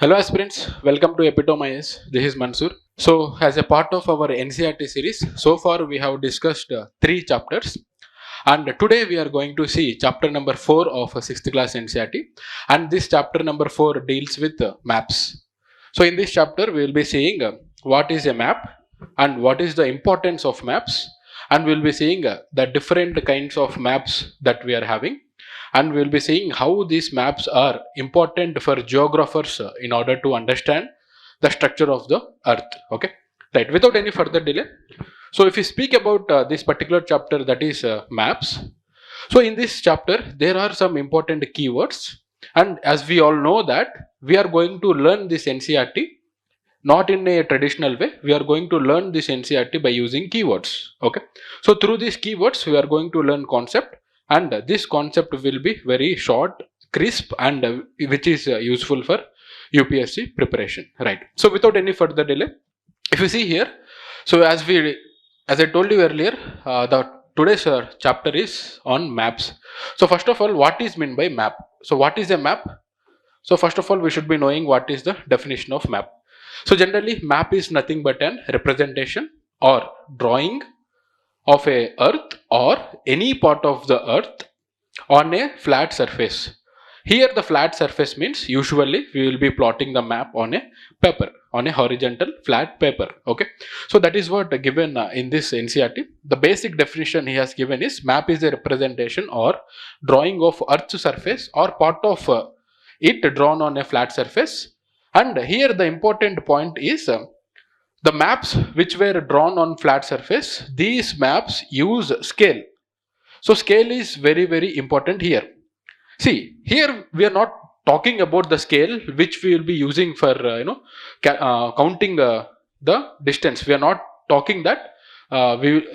Hello aspirants, welcome to EPITOME IAS. This is Mansoor. So as a part of our NCERT series, so far we have discussed 3 chapters, and today we are going to see chapter number 4 of 6th class NCERT, and this chapter number 4 deals with maps. So in this chapter we will be seeing what is a map and what is the importance of maps, and we will be seeing the different kinds of maps that we are having, and we will be seeing how these maps are important for geographers in order to understand the structure of the earth. Okay, right, without any further delay, so if we speak about this particular chapter, that is maps. So in this chapter there are some important keywords, and as we all know that we are going to learn this NCERT not in a traditional way. We are going to learn this NCERT by using keywords. Okay, so through these keywords we are going to learn concept, and this concept will be very short, crisp, and which is useful for UPSC preparation, right? So without any further delay, if you see here, so as I told you earlier, the today's chapter is on maps. So first of all, what is meant by map? So what is a map? So first of all, we should be knowing what is the definition of map. So generally map is nothing but an representation or drawing of a earth or any part of the earth on a flat surface. Here the flat surface means usually we will be plotting the map on a paper, on a horizontal flat paper. Okay, so that is what given in this NCERT. The basic definition he has given is map is a representation or drawing of earth's surface or part of it drawn on a flat surface. And here the important point is the maps which were drawn on flat surface, these maps use scale. So scale is very important here. See, here we are not talking about the scale which we will be using for counting the distance. We are not talking that.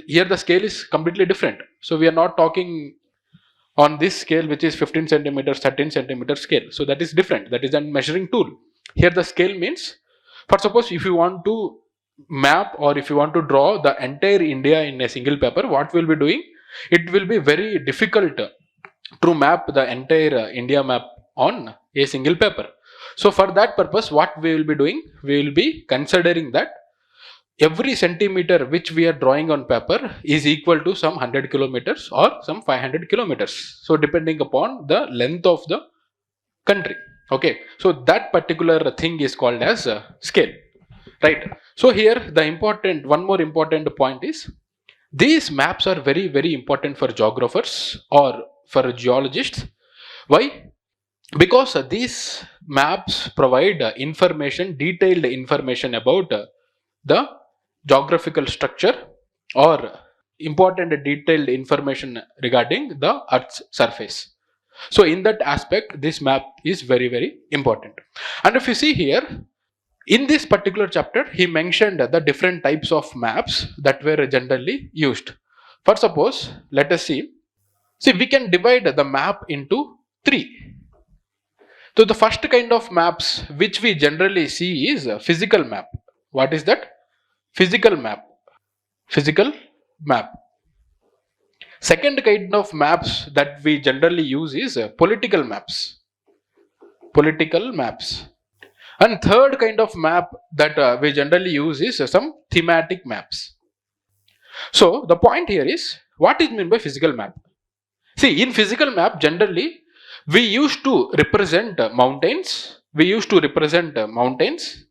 Here the scale is completely different. So we are not talking on this scale which is 15 centimeters, 13 centimeter scale. So that is different. That is a measuring tool. Here the scale means, for suppose if you want to map or if you want to draw the entire India in a single paper, what we will be doing? It will be very difficult to map the entire India map on a single paper. So for that purpose, what we will be doing? We will be considering that every centimeter which we are drawing on paper is equal to some 100 kilometers or some 500 kilometers. So depending upon the length of the country. Okay, so that particular thing is called as scale, right? So here the one more important point is, these maps are very important for geographers or for geologists. Why? Because these maps provide detailed information about the geographical structure or important detailed information regarding the earth's surface. So in that aspect, this map is very important. And if you see here, in this particular chapter, he mentioned the different types of maps that were generally used. For suppose, let us see, we can divide the map into 3. So the first kind of maps which we generally see is a physical map. What is that? Physical map. Physical map. Second kind of maps that we generally use is political maps. Political maps. And third kind of map that we generally use is some thematic maps. So the point here is, what is meant by physical map? See, in physical map generally we used to represent mountains. We used to represent mountains,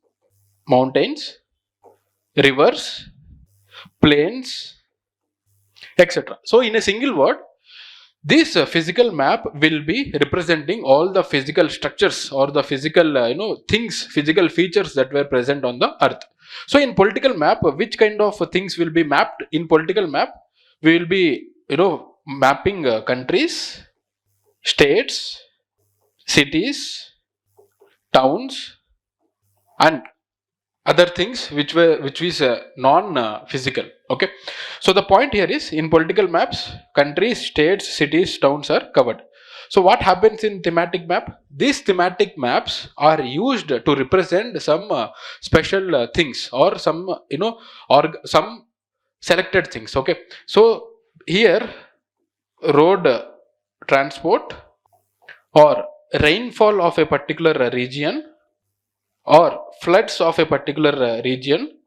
rivers, plains, etc. So in a single word, this physical map will be representing all the physical structures or the physical things, physical features that were present on the earth. So in political map, which kind of things will be mapped? In political map, we will be mapping countries, states, cities, towns, and other things which is non-physical. Okay, so the point here is, in political maps, countries, states, cities, towns are covered. So what happens in thematic map? These thematic maps are used to represent some special things or some or some selected things. Okay, so here road transport or rainfall of a particular region or floods of a particular region,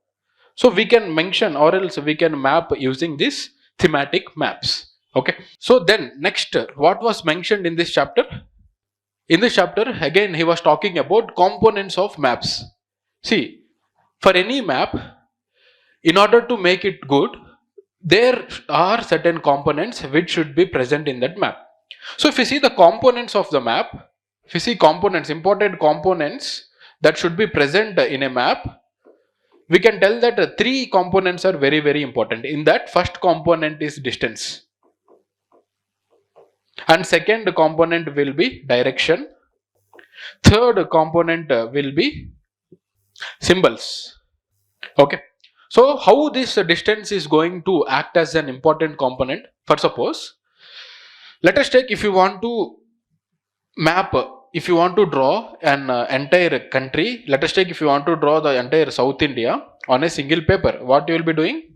so we can mention or else we can map using this thematic maps. Okay, so then next, what was mentioned in this chapter? In this chapter again he was talking about components of maps. See, for any map, in order to make it good, there are certain components which should be present in that map. So if you see the components of the map, if you see components, important components that should be present in a map, we can tell that three components are very, very important. In that, first component is distance, and second component will be direction, third component will be symbols. Okay, so how this distance is going to act as an important component? For suppose, let us take, if you want to map, if you want to draw an entire country, let us take, if you want to draw the entire South India on a single paper, what you will be doing?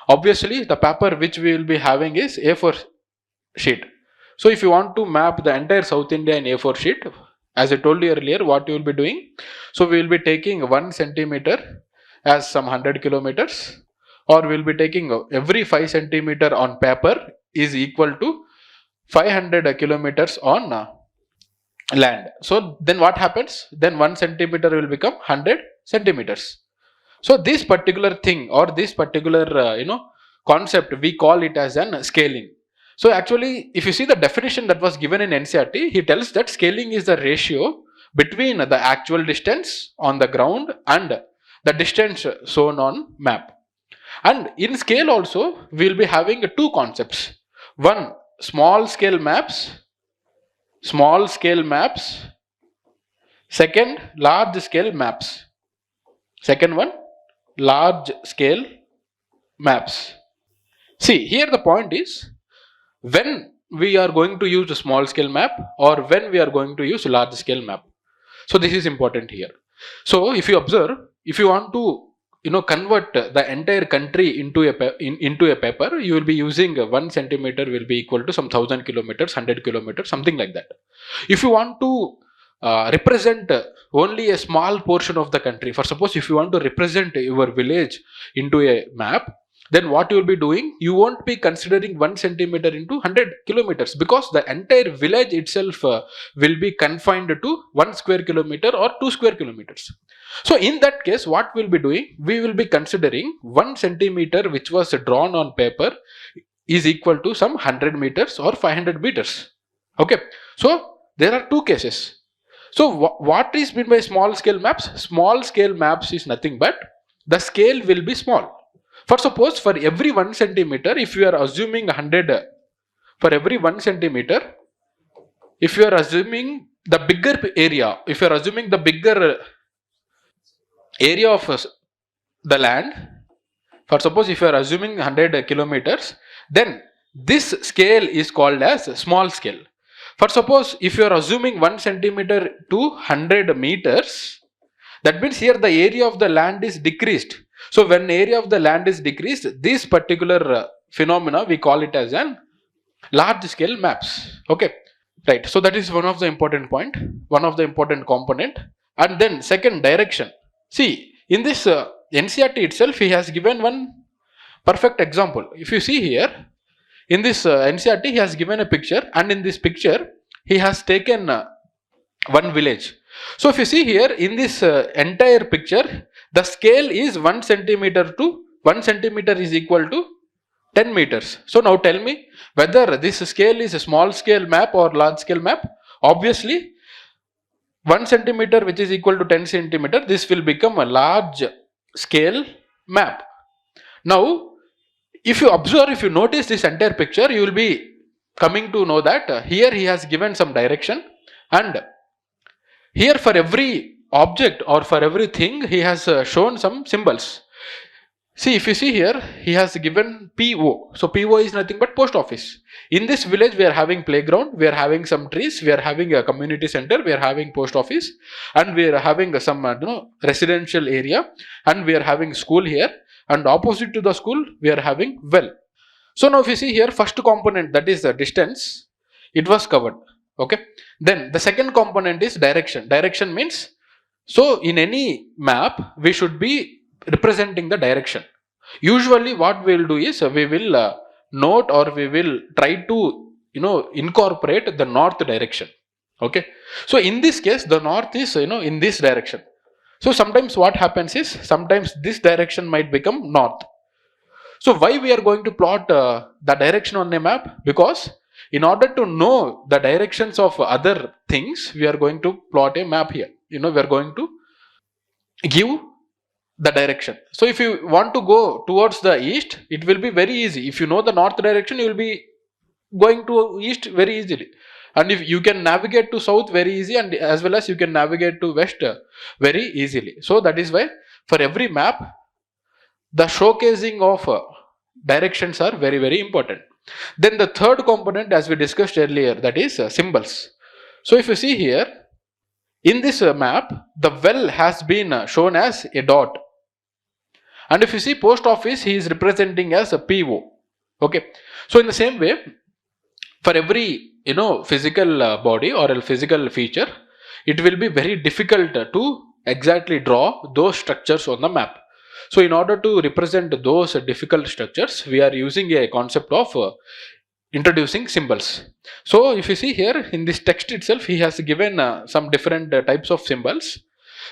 Obviously the paper which we will be having is A4 sheet. So if you want to map the entire South India in A4 sheet, as I told you earlier, what you will be doing? So we will be taking 1 centimeter as some 100 kilometers, or we will be taking every 5 centimeter on paper is equal to 500 kilometers on land. So then what happens? Then 1 centimeter will become 100 centimeters. So this particular thing, or this particular concept, we call it as an scaling. So actually, if you see the definition that was given in NCERT, he tells that scaling is the ratio between the actual distance on the ground and the distance shown on map. And in scale also, we will be having two concepts. One, small scale maps. Second, large scale maps. Second one, large scale maps. See, here the point is, when we are going to use a small scale map or when we are going to use a large scale map. So this is important here. So if you observe, if you want to convert the entire country into a paper, you will be using 1 centimeter will be equal to some 1000 kilometers, 100 kilometers, something like that. If you want to represent only a small portion of the country, for suppose if you want to represent your village into a map, then what you will be doing? You won't be considering 1 centimeter into 100 kilometers, because the entire village itself will be confined to 1 square kilometer or 2 square kilometers. So in that case, what we'll be doing? We will be considering 1 centimeter which was drawn on paper is equal to some 100 meters or 500 meters. Okay, so there are two cases. So what is meant by small scale maps? Small scale maps is nothing but the scale will be small. For suppose, for every 1 centimeter, if you are assuming 100, for every 1 centimeter, if you are assuming the bigger area, if you are assuming the bigger area of the land, for suppose if you are assuming 100 kilometers, then this scale is called as small scale. For suppose if you are assuming 1 centimeter to 100 meters, that means here the area of the land is decreased. So when area of the land is decreased, this particular phenomena we call it as an large scale maps. Okay, right. So that is one of the important point, one of the important component. And then second, direction. See, in this NCERT itself, he has given one perfect example. If you see here, in this NCERT, he has given a picture, and in this picture he has taken one village. So if you see here in this entire picture, the scale is 1 centimeter to 1 centimeter is equal to 10 meters. So now tell me whether this scale is a small scale map or large scale map. Obviously 1 centimeter which is equal to 10 centimeter, this will become a large scale map. Now if you observe, if you notice this entire picture, you will be coming to know that here he has given some direction, and here for every object or for everything he has shown some symbols. See, if you see here, he has given PO. So PO is nothing but post office. In this village we are having playground, we are having some trees, we are having a community center, we are having post office, and we are having some residential area, and we are having school here, and opposite to the school we are having well. So now if you see here, first component, that is the distance, it was covered. Okay, then the second component is direction. Direction means, So in any map, we should be representing the direction. Usually what we will do is we will note, or we will try to incorporate the north direction. Okay, so in this case the north is in this direction. So sometimes what happens is, sometimes this direction might become north. So why we are going to plot the direction on a map? Because in order to know the directions of other things, we are going to plot a map here. We are going to give the direction. So if you want to go towards the east, it will be very easy. If you know the north direction, you will be going to east very easily. And if you can navigate to south very easy, and as well as you can navigate to west very easily. So that is why for every map, the showcasing of directions are very, very important. Then the third component, as we discussed earlier, that is symbols. So if you see here, in this map, the well has been shown as a dot. And if you see post office, he is representing as a PO. Okay. So in the same way, for every physical body or a physical feature, it will be very difficult to exactly draw those structures on the map. So in order to represent those difficult structures, we are using a concept of introducing symbols. So if you see here in this text itself, he has given some different types of symbols.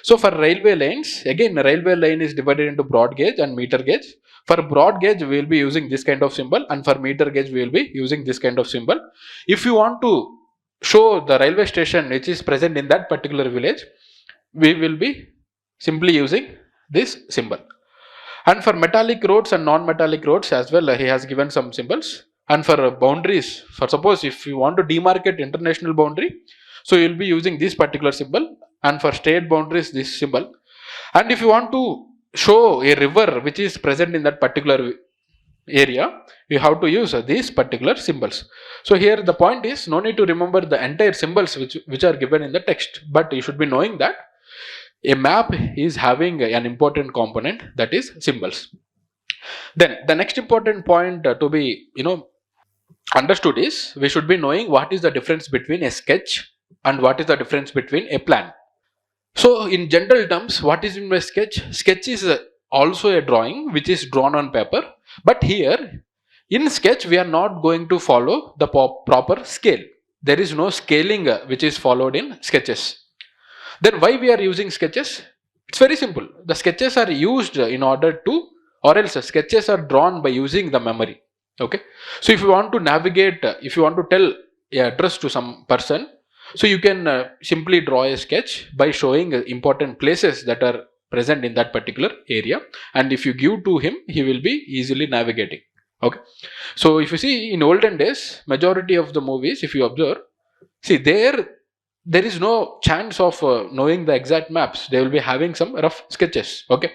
So for railway lines, again railway line is divided into broad gauge and meter gauge. For broad gauge, we will be using this kind of symbol, and for meter gauge, we will be using this kind of symbol. If you want to show the railway station which is present in that particular village, we will be simply using this symbol. And for metallic roads and non-metallic roads as well, he has given some symbols. And for boundaries, for suppose if you want to demarcate international boundary, so you will be using this particular symbol, and for state boundaries, this symbol. And if you want to show a river which is present in that particular area, you have to use these particular symbols. So here the point is, no need to remember the entire symbols which are given in the text, but you should be knowing that a map is having an important component, that is symbols. Then the next important point to be understood is, we should be knowing what is the difference between a sketch and what is the difference between a plan. So in general terms, what is in a sketch? Sketch is also a drawing which is drawn on paper, but here in sketch we are not going to follow the proper scale. There is no scaling which is followed in sketches. Then why we are using sketches? It's very simple. The sketches are used in order to, or else sketches are drawn by using the memory. Okay. So if you want to navigate, if you want to tell an address to some person, so you can simply draw a sketch by showing important places that are present in that particular area, and if you give to him, he will be easily navigating. Okay. So if you see in olden days, majority of the movies, if you observe, see there is no chance of knowing the exact maps. They will be having some rough sketches. Okay,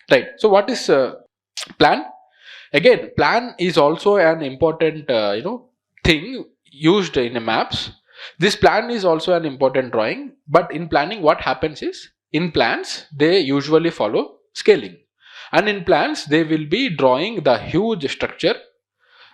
right. So what is plan? Again, plan is also an important thing used in maps. This plan is also an important drawing, but in planning what happens is, in plans they usually follow scaling, and in plans they will be drawing the huge structure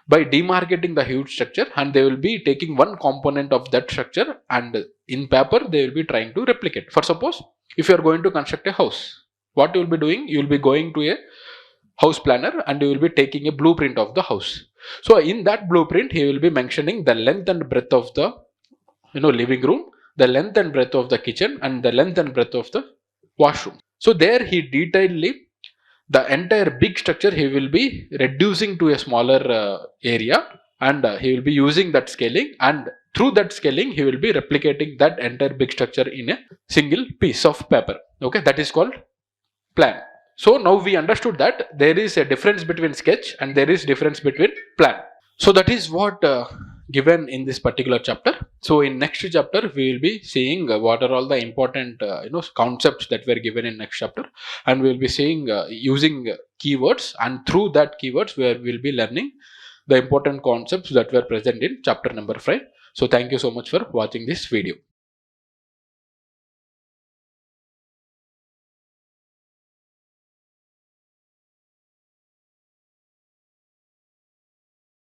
by demarcating the huge structure, and they will be taking one component of that structure, and in paper they will be trying to replicate. For suppose if you are going to construct a house, what you will be doing? You will be going to a house planner and you will be taking a blueprint of the house. So in that blueprint, he will be mentioning the length and breadth of the living room, the length and breadth of the kitchen, and the length and breadth of the washroom. So there he detailedly, the entire big structure he will be reducing to a smaller area, and he will be using that scaling, and through that scaling he will be replicating that entire big structure in a single piece of paper. Okay, that is called plan. So now we understood that there is a difference between sketch and there is difference between plan. So that is what given in this particular chapter. So in next chapter we will be seeing what are all the important concepts that were given in next chapter, and we will be seeing using keywords, and through that keywords we will be learning the important concepts that were present in chapter number 5. So thank you so much for watching this video.